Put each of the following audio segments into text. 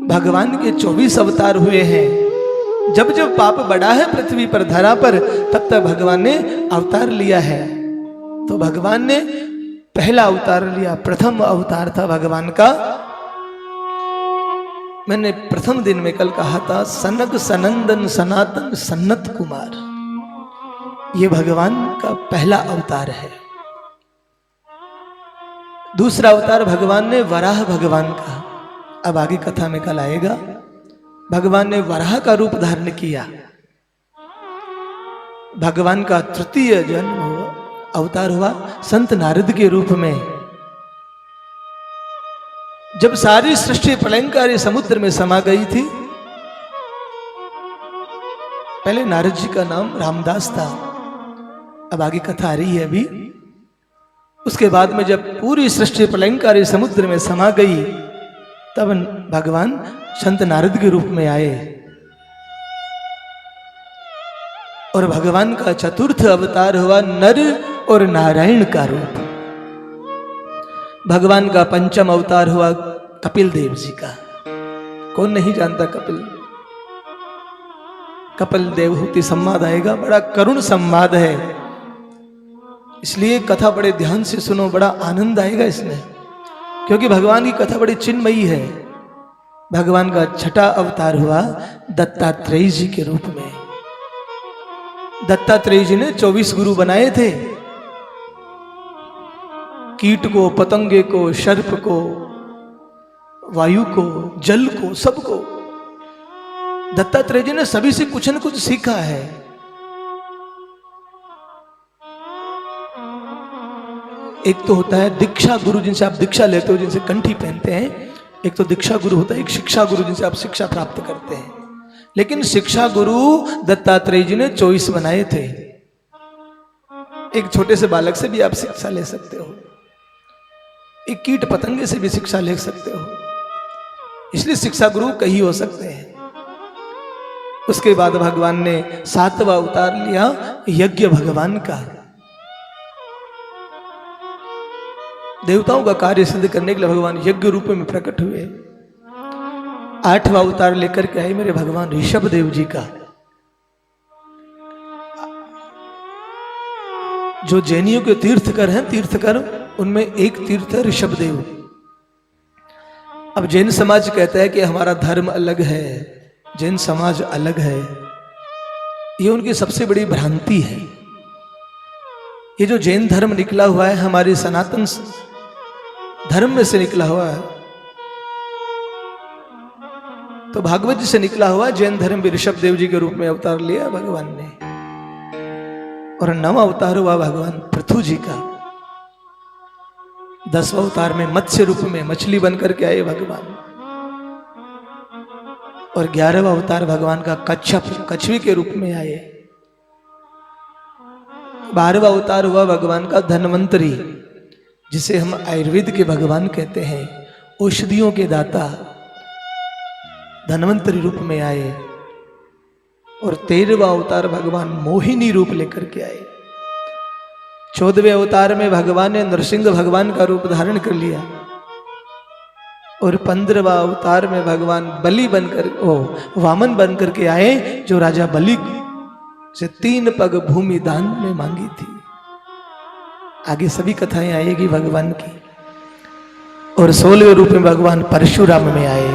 भगवान के 24 अवतार हुए हैं। जब जब पाप बढ़ा है पृथ्वी पर, धरा पर, तब तक भगवान ने अवतार लिया है। तो भगवान ने पहला अवतार लिया, प्रथम अवतार था भगवान का। मैंने प्रथम दिन में कल कहा था, सनक सनंदन सनातन सन्नत कुमार, ये भगवान का पहला अवतार है। दूसरा अवतार भगवान ने वराह भगवान का, अब आगे कथा में कल आएगा। भगवान ने वराह का रूप धारण किया। भगवान का तृतीय जन्म हुआ, अवतार हुआ संत नारद के रूप में। जब सारी सृष्टि प्रलयंकारी समुद्र में समा गई थी, पहले नारद जी का नाम रामदास था, अब आगे कथा आ रही है अभी। उसके बाद में जब पूरी सृष्टि प्रलयंकारी समुद्र में समा गई, तब भगवान संत नारद के रूप में आए। और भगवान का चतुर्थ अवतार हुआ नर और नारायण का रूप। भगवान का पंचम अवतार हुआ कपिल देव जी का। कौन नहीं जानता कपिल देवहूति संवाद आएगा, बड़ा करुण संवाद है, इसलिए कथा बड़े ध्यान से सुनो, बड़ा आनंद आएगा इसमें, क्योंकि भगवान की कथा बड़ी चिन्मयी है। भगवान का छठा अवतार हुआ दत्तात्रेय जी के रूप में। दत्तात्रेय जी ने 24 गुरु बनाए थे, कीट को, पतंगे को, सर्प को, वायु को, जल को, सबको दत्तात्रेय जी ने सभी से कुछ न कुछ सीखा है। एक तो होता है दीक्षा गुरु, जिनसे आप दीक्षा लेते हो, जिनसे कंठी पहनते हैं। एक तो दीक्षा गुरु होता है, एक शिक्षा गुरु, जिनसे आप शिक्षा प्राप्त करते हैं। लेकिन शिक्षा गुरु दत्तात्रेय जी ने 24 बनाए थे। एक छोटे से बालक से भी आप शिक्षा ले सकते हो, एक कीट पतंगे से भी शिक्षा ले सकते हो, इसलिए शिक्षा गुरु कई हो सकते हैं। उसके बाद भगवान ने 7वां अवतार लिया यज्ञ भगवान का। देवताओं का कार्य सिद्ध करने के लिए भगवान यज्ञ रूप में प्रकट हुए। 8वां अवतार लेकर के आए मेरे भगवान ऋषभ देव जी का। जो जैनियों के तीर्थकर हैं, तीर्थकर, उनमें एक तीर्थ है ऋषभ देव। अब जैन समाज कहता है कि हमारा धर्म अलग है, जैन समाज अलग है। ये उनकी सबसे बड़ी भ्रांति है। ये जो जैन धर्म निकला हुआ है, हमारी सनातन धर्म में से निकला हुआ है, तो भागवत जी से निकला हुआ जैन धर्म भी ऋषभ देव जी के रूप में अवतार लिया भगवान ने। और 9वां अवतार हुआ भगवान पृथु जी का। 10वां अवतार में मत्स्य रूप में मछली बनकर के आए भगवान। और 11वां अवतार भगवान का कच्छप, कछुए के रूप में आए। 12वां अवतार हुआ भगवान का धन्वंतरी, जिसे हम आयुर्वेद के भगवान कहते हैं, औषधियों के दाता, धन्वंतरी रूप में आए। और 13वां अवतार भगवान मोहिनी रूप लेकर के आए। 14वें अवतार में भगवान ने नरसिंह भगवान का रूप धारण कर लिया। और 15वां अवतार में भगवान बलि बनकर, वामन बनकर के आए, जो राजा बलि से 3 पग भूमि दान में मांगी थी। आगे सभी कथाएं आएगी भगवान की। और 16वें रूप में भगवान परशुराम में आए।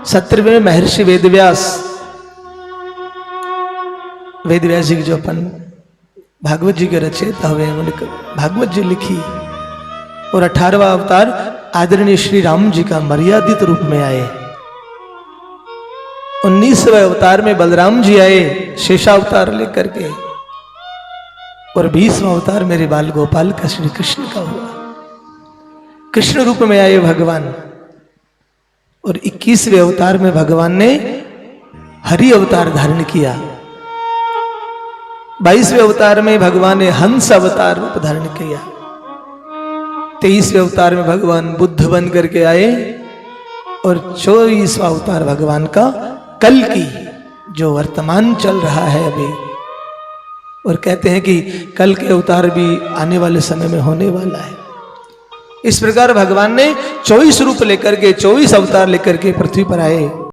17वें में महर्षि वेदव्यास, वेदव्यास जी जो अपन भागवत जी के रचयिता हुए, उन्होंने भागवत जी लिखी। और 18वां अवतार आदरणीय श्री राम जी का मर्यादित रूप में आए। 19वें अवतार में बलराम जी आए शेषावतार लेकर के। और 20वां अवतार मेरे बाल गोपाल का श्री कृष्ण का हुआ, कृष्ण रूप में आए भगवान। और 21वें अवतार में भगवान ने हरि अवतार धारण किया। 22वें अवतार में भगवान ने हंस अवतार रूप धारण किया। 23वें अवतार में भगवान बुद्ध बन करके आए। और 24वां अवतार भगवान का कल की, जो वर्तमान चल रहा है अभी। और कहते हैं कि कल के अवतार भी आने वाले समय में होने वाला है। इस प्रकार भगवान ने 24 रूप लेकर के 24 अवतार लेकर के पृथ्वी पर आए।